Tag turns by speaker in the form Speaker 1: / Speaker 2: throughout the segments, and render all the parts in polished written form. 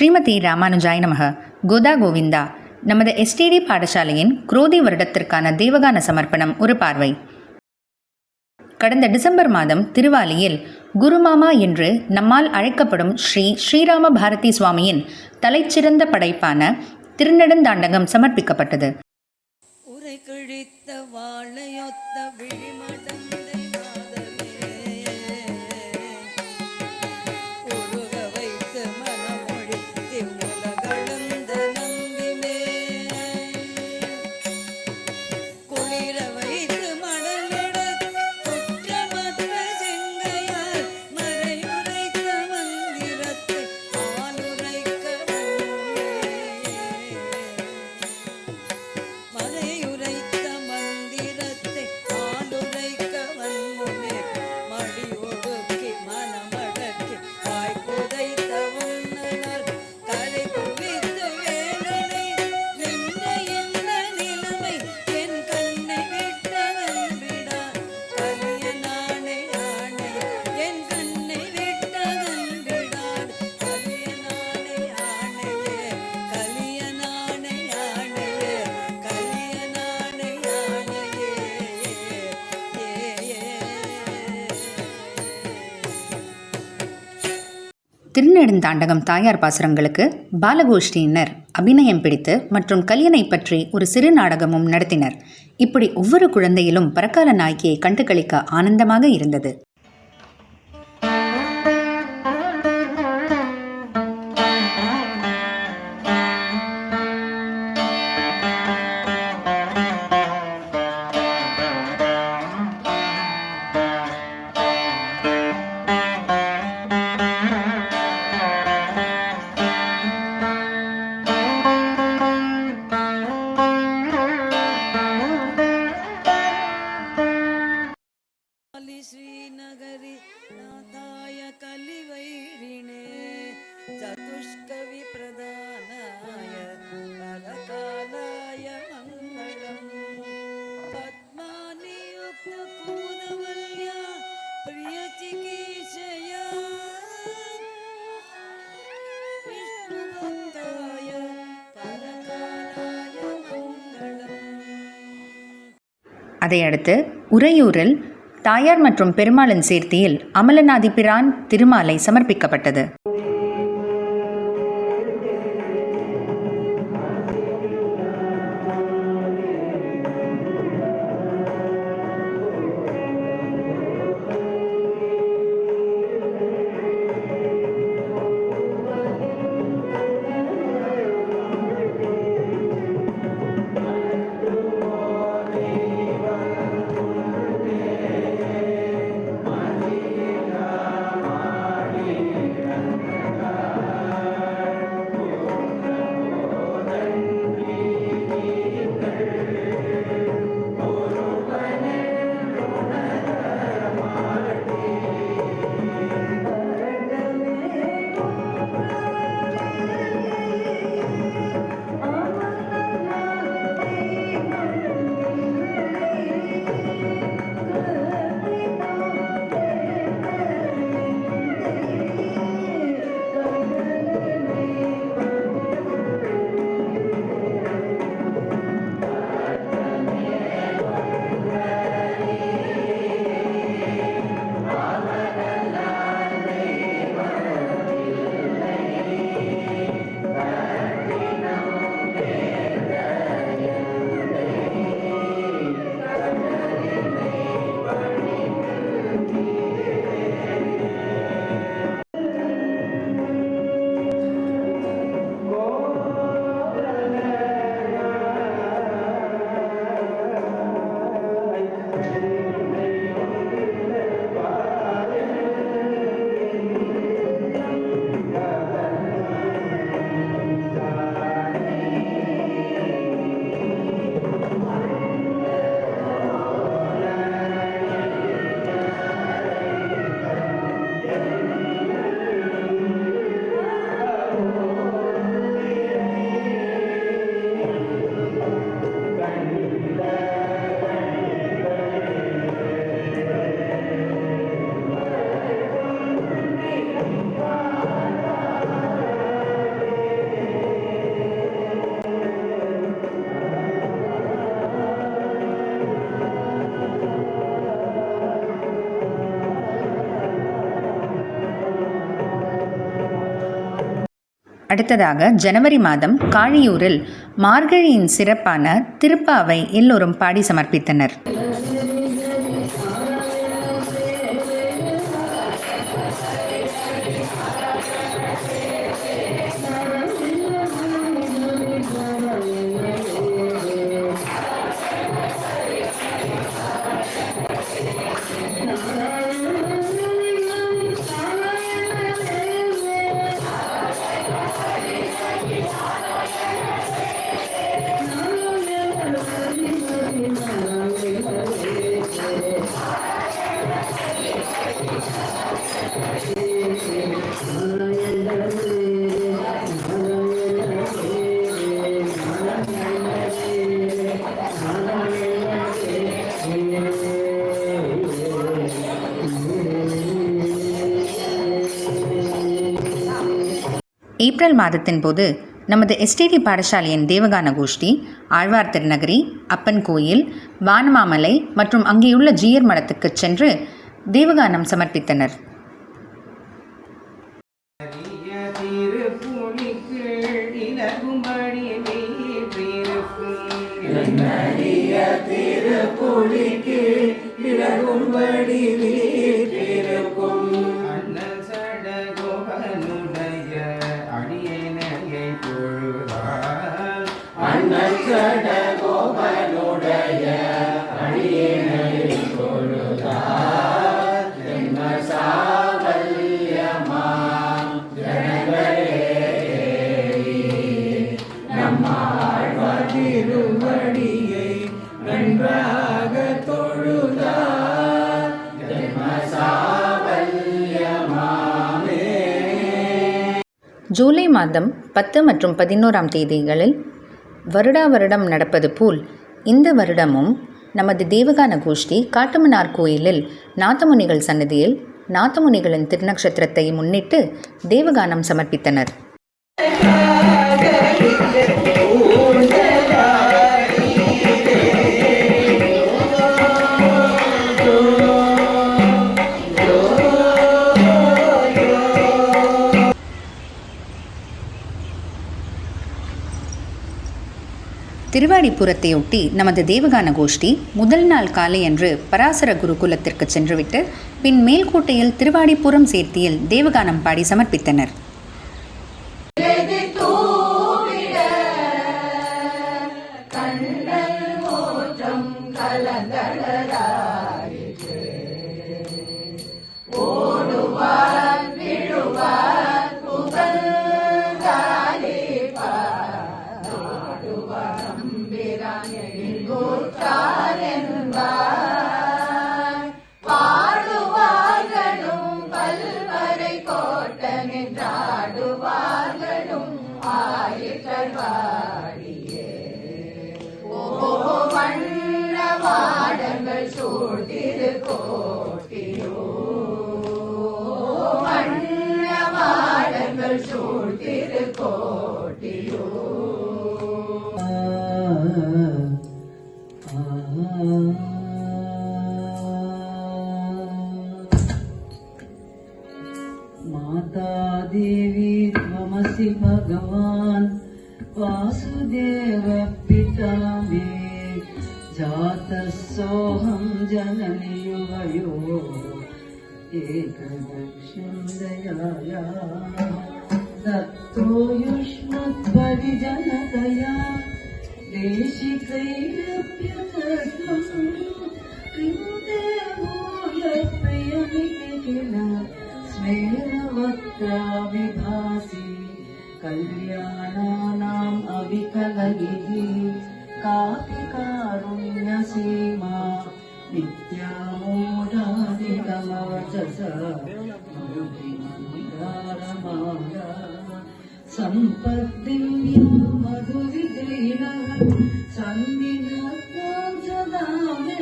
Speaker 1: ஸ்ரீமதி ராமானுஜாய் நமக. கோதா கோவிந்தா. நமது எஸ்டிடி பாடசாலையின் குரோதி வருடத்திற்கான தேவகான சமர்ப்பணம் ஒரு பார்வை. கடந்த டிசம்பர் மாதம் திருவாலியில் குருமாமா என்று நம்மால் அழைக்கப்படும் ஸ்ரீ ஸ்ரீராம பாரதி சுவாமியின் தலைச்சிறந்த படைப்பான திருநெடுந்தாண்டகம் சமர்ப்பிக்கப்பட்டது. திருநெடுந்தாண்டகம் தாயார் பாசுரங்களுக்கு பாலகோஷ்டியினர் அபிநயம் பிடித்து மற்றும் கல்யாணை பற்றி ஒரு சிறு நாடகமும் நடத்தினர். இப்படி ஒவ்வொரு குழந்தையிலும் பரக்கால நாயகியை கண்டுகளிக்க ஆனந்தமாக இருந்தது.
Speaker 2: श्रीनगरी नाथाय कलिवैरिणे चतुष्कवि प्रदानाय परकालाय मंगलम् पद्मानियुक्त कुमुदवल्या प्रियचिकीर्षया विष्णुभक्ताय परकालाय मंगलम्.
Speaker 1: அதையடுத்து உறையூரில் தாயார் மற்றும் பெருமாளின் சேர்த்தியில் அமலநாதிபிரான் திருமாலை சமர்ப்பிக்கப்பட்டது. அடுத்ததாக ஜனவரி மாதம் காழியூரில் மார்கழியின் சிறப்பான திருப்பாவை எல்லோரும் பாடி சமர்ப்பித்தனர். ஏப்ரல் மாதத்தின் போது நமது எஸ்டிடி பாடசாலையின் தேவகான கோஷ்டி ஆழ்வார் திருநகரி, அப்பன் கோயில், வானமாமலை மற்றும் அங்கேயுள்ள ஜீயர் மடத்துக்கு சென்று தேவகானம் சமர்ப்பித்தனர். ஜூலை மாதம் 10 மற்றும் 11ஆம் தேதிகளில் வருடா வருடம் நடப்பது போல் இந்த வருடமும் நமது தேவகான கோஷ்டி காட்டுமன்னார் கோயிலில் நாதமுனிகள் சன்னதியில் நாதமுனிகளின் திருநக்ஷத்திரத்தை முன்னிட்டு தேவகானம் சமர்ப்பித்தனர். திருவாடிப்புறத்தையொட்டி நமது தேவகான கோஷ்டி முதல் நாள் காலையன்று பராசர குருகுலத்திற்கு சென்றுவிட்டு பின் மேல்கோட்டையில் திருவாடிப்புறம் சேர்த்தியில் தேவகானம் பாடி சமர்ப்பித்தனர்.
Speaker 2: माता देवी त्वमसि भगवान् वासुदेव पिता मे जातः सोऽहं जननि युवयो एकदक्षं दयाया दत्तो युष्मद्परिजनतया देशिकैरप्यतत्वं किं प्रियमिति किल स्मेरवक्त्राविभासि कल्याणानाम् अविकलनिधि कापि कारुण्यसीमा नित्यामोदादिकमवचसा मरुतिमन्दारमाला सम्पत्तिं यो मधुविग्रीणः सन्निधत्तां सदा मे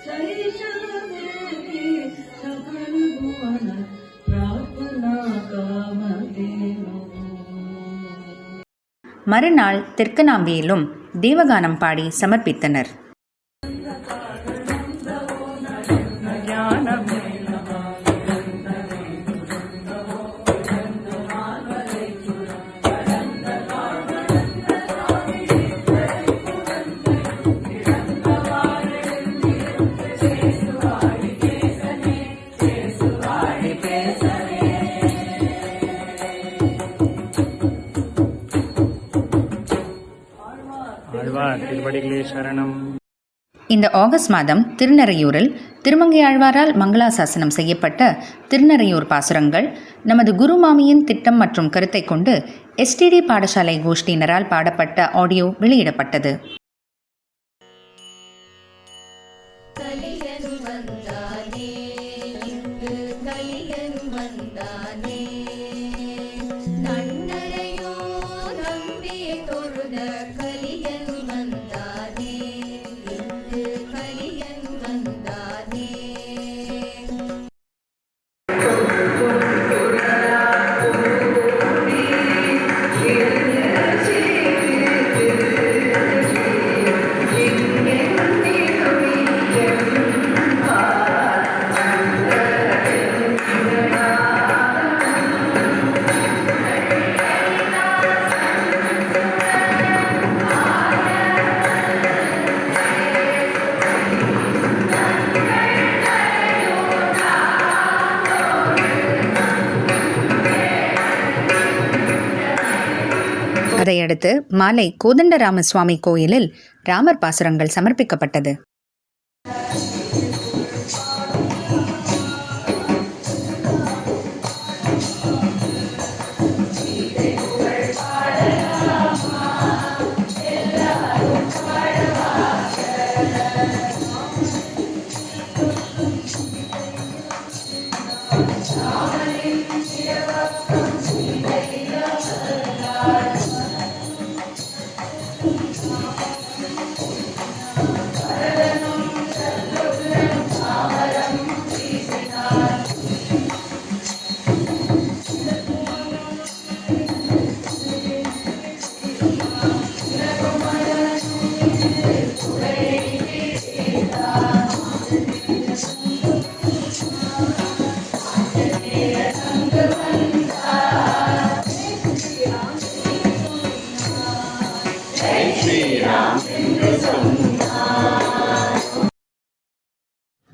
Speaker 2: सैषदेवी सकलभुवन प्रार्थना कामधेनु.
Speaker 1: மறுநாள் தெற்கநாம்பியிலும் தேவகானம் பாடி சமர்ப்பித்தனர்.
Speaker 3: சரணம்.
Speaker 1: இந்த ஆகஸ்ட் மாதம் திருநறையூரில் திருமங்கையாழ்வாரால் மங்களாசாசனம் செய்யப்பட்ட திருநறையூர் பாசுரங்கள் நமது குருமாமியின் திட்டம் மற்றும் கருத்தை கொண்டு எஸ்டிடி பாடசாலை கோஷ்டியினரால் பாடப்பட்ட ஆடியோ வெளியிடப்பட்டது. அதையடுத்து மாலை கோதண்டராமசுவாமி கோயிலில் ராமர் பாசுரங்கள் சமர்ப்பிக்கப்பட்டது.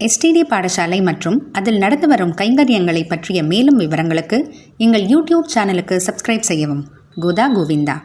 Speaker 1: எஸ்டிடி பாடசாலை மற்றும் அதில் நடந்து வரும் கைங்கரியங்களை பற்றிய மேலும் விவரங்களுக்கு எங்கள் யூடியூப் சேனலுக்கு சப்ஸ்கிரைப் செய்யவும். கோதா கோவிந்தா.